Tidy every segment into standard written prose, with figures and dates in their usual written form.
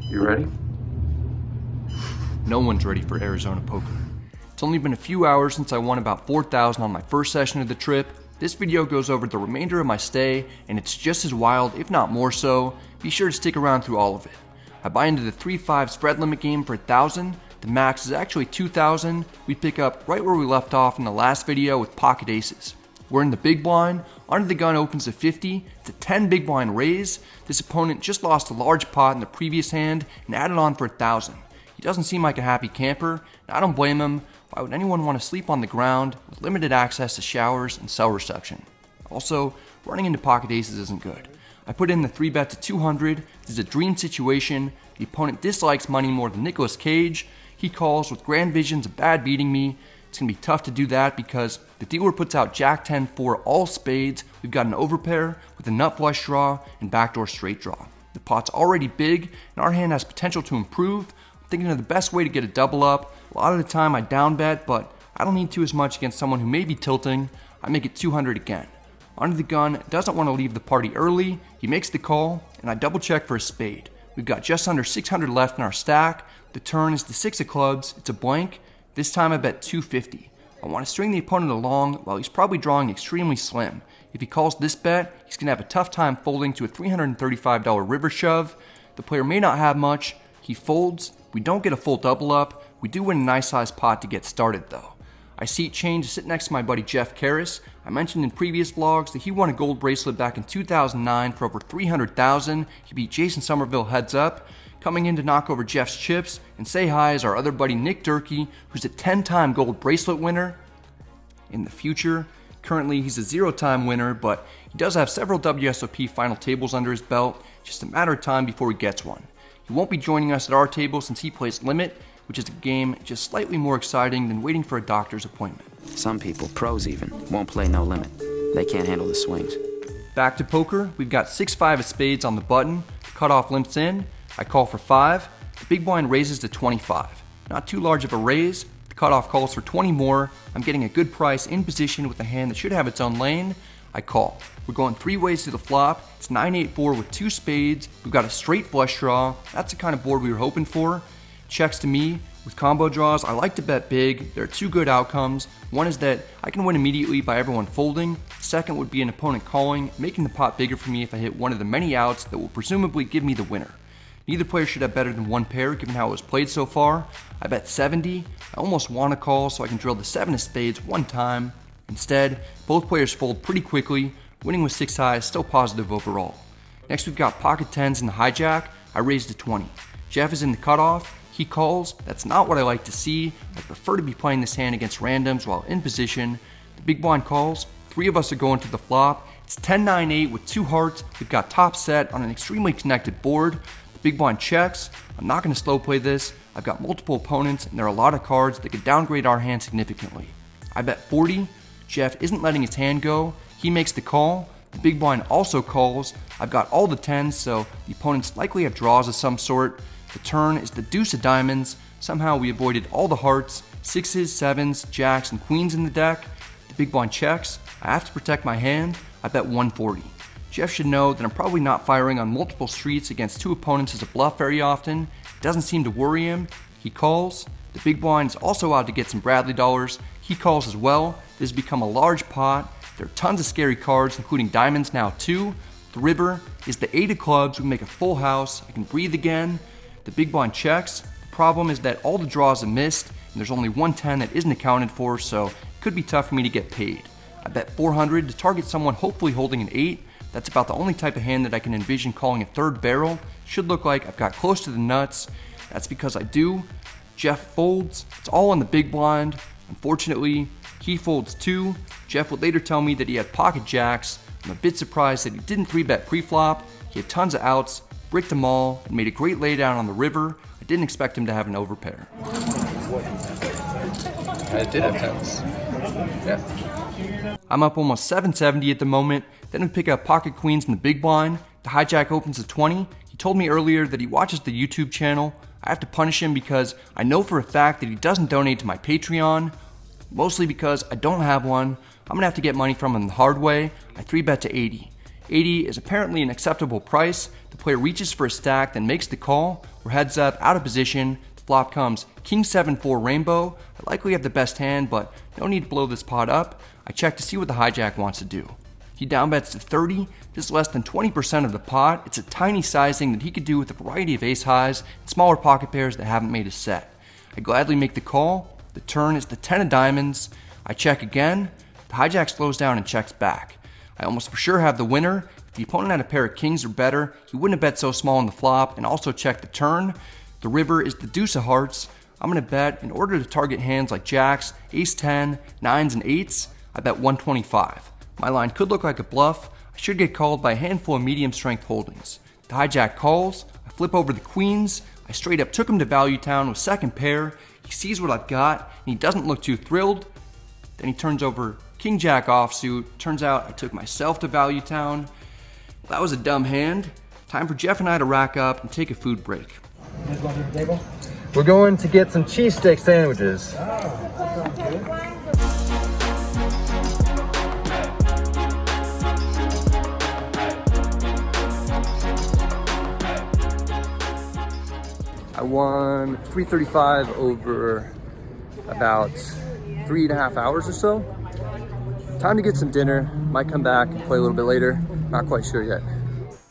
You ready? No one's ready for Arizona poker. It's only been a few hours since I won about 4,000 on my first session of the trip. This video goes over the remainder of my stay, and it's just as wild, if not more so. Be sure to stick around through all of it. I buy into the 3-5 spread limit game for 1,000. The max is actually 2,000. We pick up right where we left off in the last video with pocket aces. We're in the big blind. Under the gun opens to 50. It's a 10 big blind raise. This opponent just lost a large pot in the previous hand and added on for 1,000. He doesn't seem like a happy camper, and I don't blame him. Why would anyone want to sleep on the ground with limited access to showers and cell reception? Also, running into pocket aces isn't good. I put in the 3-bet to 200. This is a dream situation. The opponent dislikes money more than Nicolas Cage. He calls with grand visions of bad beating me. It's going to be tough to do that because the dealer puts out Jack 10 for all spades. We've got an overpair with a nut flush draw and backdoor straight draw. The pot's already big and our hand has potential to improve. I'm thinking of the best way to get a double up. A lot of the time I down bet, but I don't need to as much against someone who may be tilting. I make it 200 again. Under the gun doesn't want to leave the party early. He makes the call and I double check for a spade. We've got just under 600 left in our stack. The turn is the 6 of clubs. It's a blank. This time I bet 250. I want to string the opponent along while he's probably drawing extremely slim. If he calls this bet, he's going to have a tough time folding to a $335 river shove. The player may not have much. He folds. We don't get a full double up. We do win a nice sized pot to get started though. I seat change to sit next to my buddy Jeff Karras. I mentioned in previous vlogs that he won a gold bracelet back in 2009 for over $300,000. He beat Jason Somerville heads up. Coming in to knock over Jeff's chips and say hi is our other buddy Nick Durkee, who's a 10-time gold bracelet winner in the future. Currently, he's a 0-time winner, but he does have several WSOP final tables under his belt. Just a matter of time before he gets one. He won't be joining us at our table since he plays Limit, which is a game just slightly more exciting than waiting for a doctor's appointment. Some people, pros even, won't play no limit. They can't handle the swings. Back to poker, we've got 6-5 of spades on the button. The cutoff limps in. I call for 5. The big blind raises to 25. Not too large of a raise. The cutoff calls for 20 more. I'm getting a good price in position with a hand that should have its own lane. I call. We're going 3 ways to the flop. It's 9-8-4 with 2 spades. We've got a straight flush draw. That's the kind of board we were hoping for. Checks to me. With combo draws, I like to bet big. There are 2 good outcomes. One is that I can win immediately by everyone folding. Second would be an opponent calling, making the pot bigger for me if I hit one of the many outs that will presumably give me the winner. Neither player should have better than 1 pair given how it was played so far. I bet 70. I almost want to call so I can drill the 7 of spades one time. Instead, both players fold pretty quickly. Winning with 6 high is still positive overall. Next we've got pocket 10s in the hijack. I raise to 20. Jeff is in the cutoff. He calls. That's not what I like to see. I prefer to be playing this hand against randoms while in position. The big blind calls. 3 of us are going to the flop. It's 10-9-8 with 2 hearts. We've got top set on an extremely connected board. The big blind checks. I'm not going to slow play this. I've got multiple opponents and there are a lot of cards that could downgrade our hand significantly. I bet 40. Jeff isn't letting his hand go. He makes the call. The big blind also calls. I've got all the 10s, so the opponents likely have draws of some sort. The turn is the deuce of diamonds. Somehow we avoided all the hearts, 6s, 7s, jacks, and queens in the deck. The big blind checks. I have to protect my hand. I bet 140. Jeff should know that I'm probably not firing on multiple streets against 2 opponents as a bluff very often. It doesn't seem to worry him. He calls. The big blind is also out to get some Bradley dollars. He calls as well. This has become a large pot. There are tons of scary cards, including diamonds now too. The river is the 8 of clubs. We make a full house. I can breathe again. The big blind checks. The problem is that all the draws are missed, and there's only 110 that isn't accounted for, so it could be tough for me to get paid. I bet 400 to target someone hopefully holding an 8. That's about the only type of hand that I can envision calling a 3rd barrel. Should look like I've got close to the nuts. That's because I do. Jeff folds. It's all on the big blind. Unfortunately, he folds too. Jeff would later tell me that he had pocket jacks. I'm a bit surprised that he didn't 3-bet pre-flop. He had tons of outs, bricked them all, and made a great laydown on the river. I didn't expect him to have an overpair. I did have 10s. Yeah. I'm up almost 770 at the moment. Then we pick up pocket queens in the big blind. The hijack opens to 20. He told me earlier that he watches the YouTube channel. I have to punish him because I know for a fact that he doesn't donate to my Patreon. Mostly because I don't have one. I'm gonna have to get money from him the hard way. I 3-bet to 80. 80 is apparently an acceptable price. The player reaches for a stack, then makes the call. We're heads up, out of position. The flop comes King 7-4 rainbow. I likely have the best hand, but no need to blow this pot up. I check to see what the hijack wants to do. He downbets to 30. This is less than 20% of the pot. It's a tiny sizing that he could do with a variety of ace highs and smaller pocket pairs that haven't made a set. I gladly make the call. The turn is the 10 of diamonds. I check again. The hijack slows down and checks back. I almost for sure have the winner. If the opponent had a pair of kings or better, he wouldn't have bet so small on the flop and also checked the turn. The river is the deuce of hearts. I'm going to bet in order to target hands like jacks, ace 10, 9s, and 8s. I bet 125. My line could look like a bluff. I should get called by a handful of medium strength holdings. The hijack calls. I flip over the queens. I straight up took him to Valuetown with second pair. He sees what I've got and he doesn't look too thrilled. Then he turns over king jack offsuit. Turns out I took myself to Valuetown. Well, that was a dumb hand. Time for Jeff and I to rack up and take a food break. You guys going to the table? We're going to get some cheesesteak sandwiches. I won 335 over about 3.5 hours or so. Time to get some dinner. Might come back and play a little bit later. Not quite sure yet.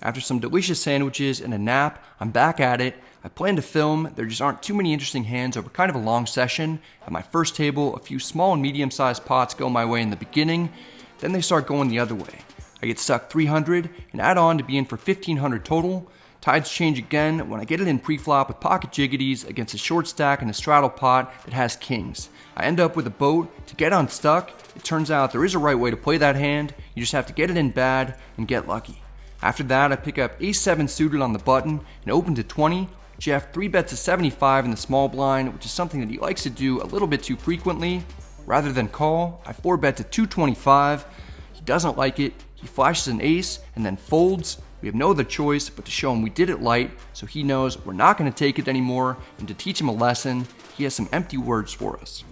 After some delicious sandwiches and a nap, I'm back at it. I plan to film. There just aren't too many interesting hands over kind of a long session. At my first table, a few small and medium-sized pots go my way in the beginning. Then they start going the other way. I get stuck 300 and add on to be in for 1,500 total. Tides change again when I get it in pre-flop with pocket jiggities against a short stack and a straddle pot that has kings. I end up with a boat to get unstuck. It turns out there is a right way to play that hand. You just have to get it in bad and get lucky. After that, I pick up ace 7 suited on the button and open to 20. Jeff 3-bets to 75 in the small blind, which is something that he likes to do a little bit too frequently. Rather than call, I 4-bet to 225. He doesn't like it. He flashes an ace and then folds. We have no other choice but to show him we did it light, so he knows we're not going to take it anymore, and to teach him a lesson, he has some empty words for us.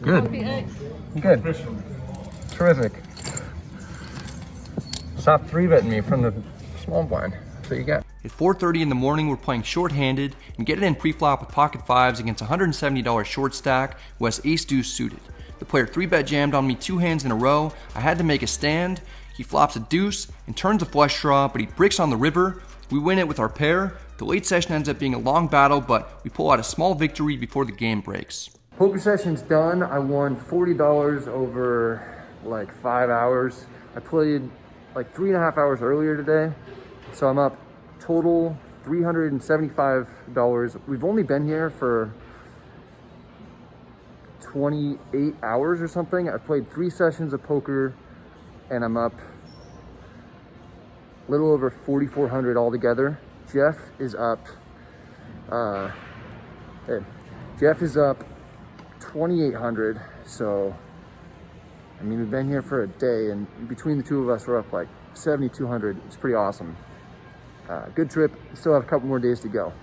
Good. Good. Terrific. Stop 3-betting me from the small blind. That's what you got. At 4:30 in the morning, we're playing short-handed and get it in pre-flop with pocket fives against a $170 short stack who has ace-deuce suited. The player 3-bet jammed on me 2 hands in a row. I had to make a stand. He flops a deuce and turns a flush draw, but he bricks on the river. We win it with our pair. The late session ends up being a long battle, but we pull out a small victory before the game breaks. Poker session's done. I won $40 over like 5 hours. I played like 3.5 hours earlier today, so I'm up total $375. We've only been here for 28 hours or something. I've played 3 sessions of poker and I'm up a little over 4,400 altogether. Jeff is up, Jeff is up 2,800. So, I mean, we've been here for a day and between the two of us, we're up like 7,200. It's pretty awesome. Good trip. Still have a couple more days to go.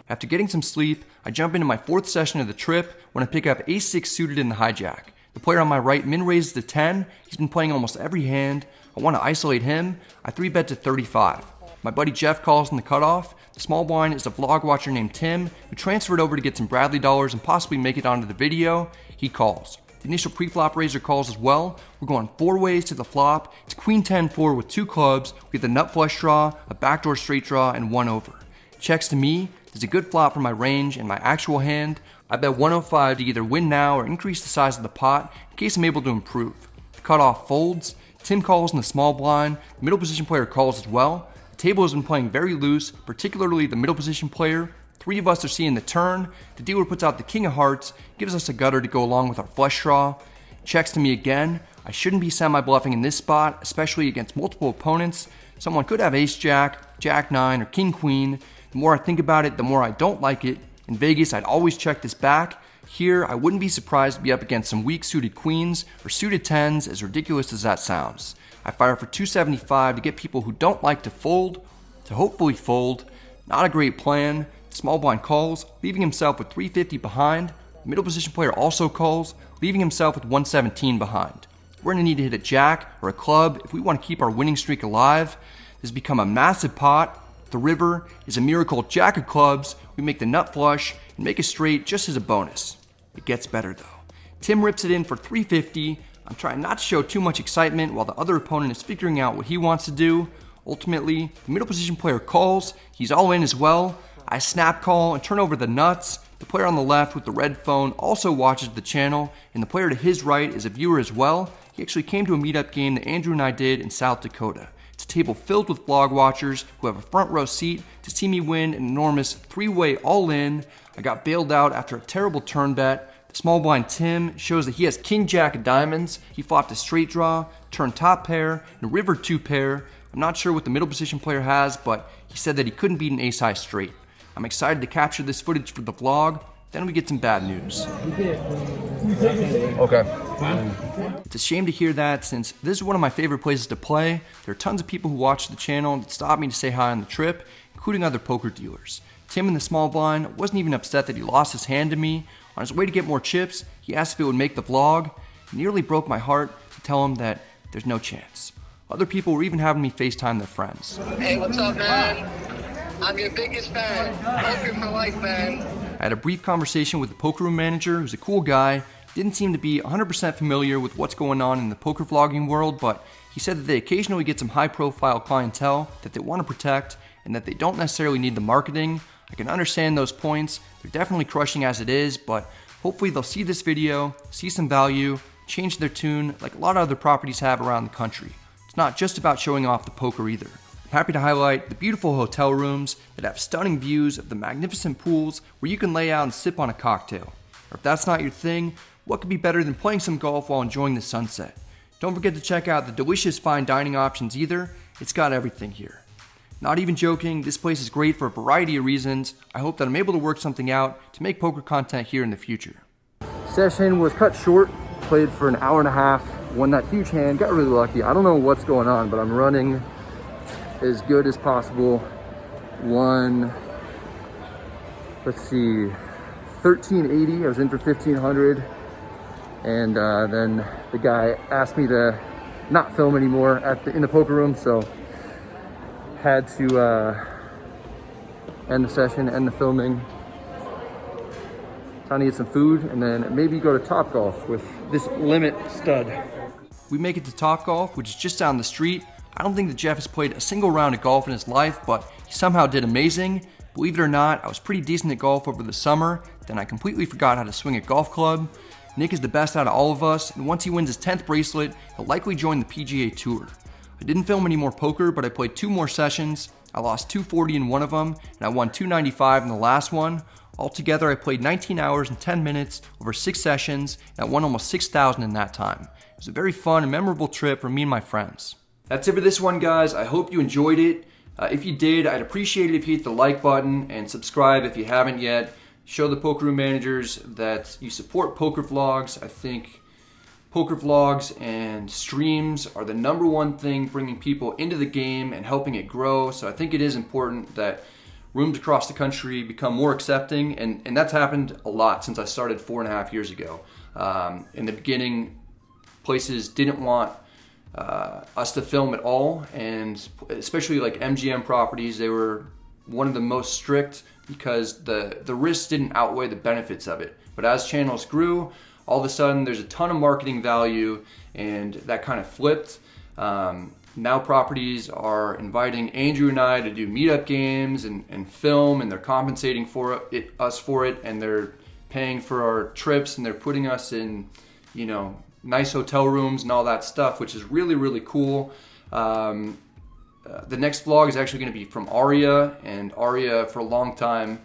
After getting some sleep, I jump into my 4th session of the trip when I pick up ace-6 suited in the hijack. The player on my right min raises to 10. He's been playing almost every hand. I want to isolate him. I 3-bet to 35. My buddy Jeff calls in the cutoff. The small blind is a vlog watcher named Tim who transferred over to get some Bradley dollars and possibly make it onto the video. He calls. The initial pre-flop raiser calls as well. We're going 4 ways to the flop. It's queen 10-4 with 2 clubs. We get the nut flush draw, a backdoor straight draw, and 1 over. Checks to me. There's a good flop for my range and my actual hand. I bet 105 to either win now or increase the size of the pot in case I'm able to improve. The cutoff folds. Tim calls in the small blind. The middle position player calls as well. The table has been playing very loose, particularly the middle position player. 3 of us are seeing the turn. The dealer puts out the king of hearts, gives us a gutter to go along with our flush draw. Checks to me again. I shouldn't be semi-bluffing in this spot, especially against multiple opponents. Someone could have ace-jack, jack-9, or king-queen. The more I think about it, the more I don't like it. In Vegas, I'd always check this back. Here, I wouldn't be surprised to be up against some weak suited queens or suited 10s, as ridiculous as that sounds. I fire for 275 to get people who don't like to fold, to hopefully fold. Not a great plan. The small blind calls, leaving himself with 350 behind. The middle position player also calls, leaving himself with 117 behind. We're gonna need to hit a jack or a club if we wanna keep our winning streak alive. This has become a massive pot. The river is a miracle jack of clubs. We make the nut flush and make a straight just as a bonus. It gets better though. Tim rips it in for 350. I'm trying not to show too much excitement while the other opponent is figuring out what he wants to do. Ultimately, the middle position player calls. He's all in as well. I snap call and turn over the nuts. The player on the left with the red phone also watches the channel, and the player to his right is a viewer as well. He actually came to a meetup game that Andrew and I did in South Dakota. It's a table filled with vlog watchers who have a front row seat to see me win an enormous 3-way all-in. I got bailed out after a terrible turn bet. Small blind Tim shows that he has king jack of diamonds. He flopped a straight draw, turned top pair, and river 2 pair. I'm not sure what the middle position player has, but he said that he couldn't beat an ace high straight. I'm excited to capture this footage for the vlog. Then we get some bad news. Okay. It's a shame to hear that, since this is one of my favorite places to play. There are tons of people who watch the channel that stopped me to say hi on the trip, including other poker dealers. Tim in the small blind wasn't even upset that he lost his hand to me. On his way to get more chips, he asked if it would make the vlog. It nearly broke my heart to tell him that there's no chance. Other people were even having me FaceTime their friends. Hey, what's up, man? I'm your biggest fan. Poker for life, man. I had a brief conversation with the poker room manager, who's a cool guy. Didn't seem to be 100% familiar with what's going on in the poker vlogging world, but he said that they occasionally get some high-profile clientele that they want to protect, and that they don't necessarily need the marketing. I can understand those points. They're definitely crushing as it is, but hopefully they'll see this video, see some value, change their tune like a lot of other properties have around the country. It's not just about showing off the poker either. I'm happy to highlight the beautiful hotel rooms that have stunning views of the magnificent pools where you can lay out and sip on a cocktail. Or if that's not your thing, what could be better than playing some golf while enjoying the sunset? Don't forget to check out the delicious fine dining options either. It's got everything here. Not even joking, this place is great for a variety of reasons. I hope that I'm able to work something out to make poker content here in the future. Session was cut short, played for an hour and a half, won that huge hand, got really lucky. I don't know what's going on, but I'm running as good as possible. Won, let's see, 1380. I was in for 1500, and then the guy asked me to not film anymore in the poker room, so had to end the session, end the filming. Trying to get some food, and then maybe go to Topgolf with this limit stud. We make it to Topgolf, which is just down the street. I don't think that Jeff has played a single round of golf in his life, but he somehow did amazing. Believe it or not, I was pretty decent at golf over the summer, then I completely forgot how to swing a golf club. Nick is the best out of all of us, and once he wins his 10th bracelet, he'll likely join the PGA Tour. I didn't film any more poker, but I played 2 more sessions. I lost 240 in one of them, and I won 295 in the last one. Altogether, I played 19 hours and 10 minutes over 6 sessions, and I won almost 6,000 in that time. It was a very fun and memorable trip for me and my friends. That's it for this one, guys. I hope you enjoyed it. If you did, I'd appreciate it if you hit the like button and subscribe if you haven't yet. Show the poker room managers that you support poker vlogs. I think poker vlogs and streams are the #1 thing bringing people into the game and helping it grow. So I think it is important that rooms across the country become more accepting, and that's happened a lot since I started 4.5 years ago. In the beginning, places didn't want us to film at all, and especially like MGM properties, they were one of the most strict because the risks didn't outweigh the benefits of it. But as channels grew, all of a sudden there's a ton of marketing value, and that kind of flipped. Now properties are inviting Andrew and I to do meetup games and film, and they're compensating us for it, and they're paying for our trips, and they're putting us in, you know, nice hotel rooms and all that stuff, which is really, really cool. The next vlog is actually going to be from Aria, and Aria for a long time,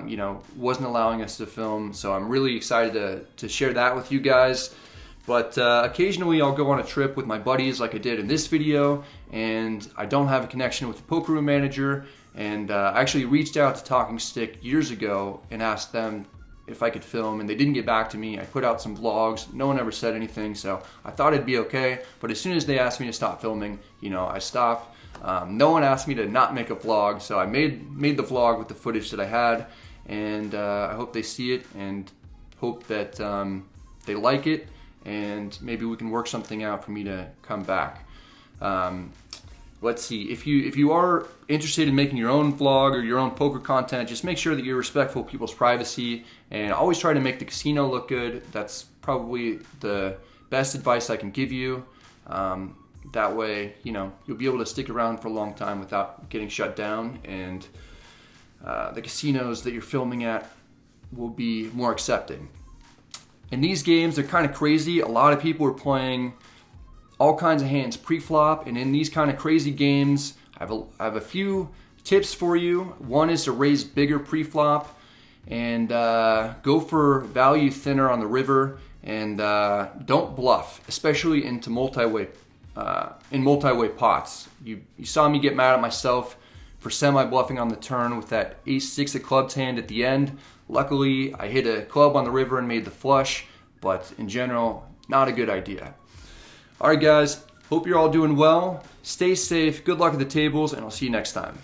you know, wasn't allowing us to film, so I'm really excited to share that with you guys. But occasionally I'll go on a trip with my buddies like I did in this video, and I don't have a connection with the poker room manager, and I actually reached out to Talking Stick years ago and asked them if I could film, and they didn't get back to me. I put out some vlogs, no one ever said anything, so I thought it'd be okay, but as soon as they asked me to stop filming, you know, I stopped. No one asked me to not make a vlog, so I made the vlog with the footage that I had, and I hope they see it and hope that they like it. and maybe we can work something out for me to come back. Let's see, if you are interested in making your own vlog or your own poker content, just make sure that you're respectful of people's privacy and always try to make the casino look good. That's probably the best advice I can give you. That way, you know, you'll be able to stick around for a long time without getting shut down, and the casinos that you're filming at will be more accepting. In these games, they're kind of crazy. A lot of people are playing all kinds of hands pre-flop, and in these kind of crazy games, I have a few tips for you. One is to raise bigger pre-flop and go for value thinner on the river, and don't bluff, especially into multi-way pots. You saw me get mad at myself for semi-bluffing on the turn with that ace-6 of clubs hand at the end. Luckily, I hit a club on the river and made the flush, but in general, not a good idea. All right, guys, hope you're all doing well. Stay safe, good luck at the tables, and I'll see you next time.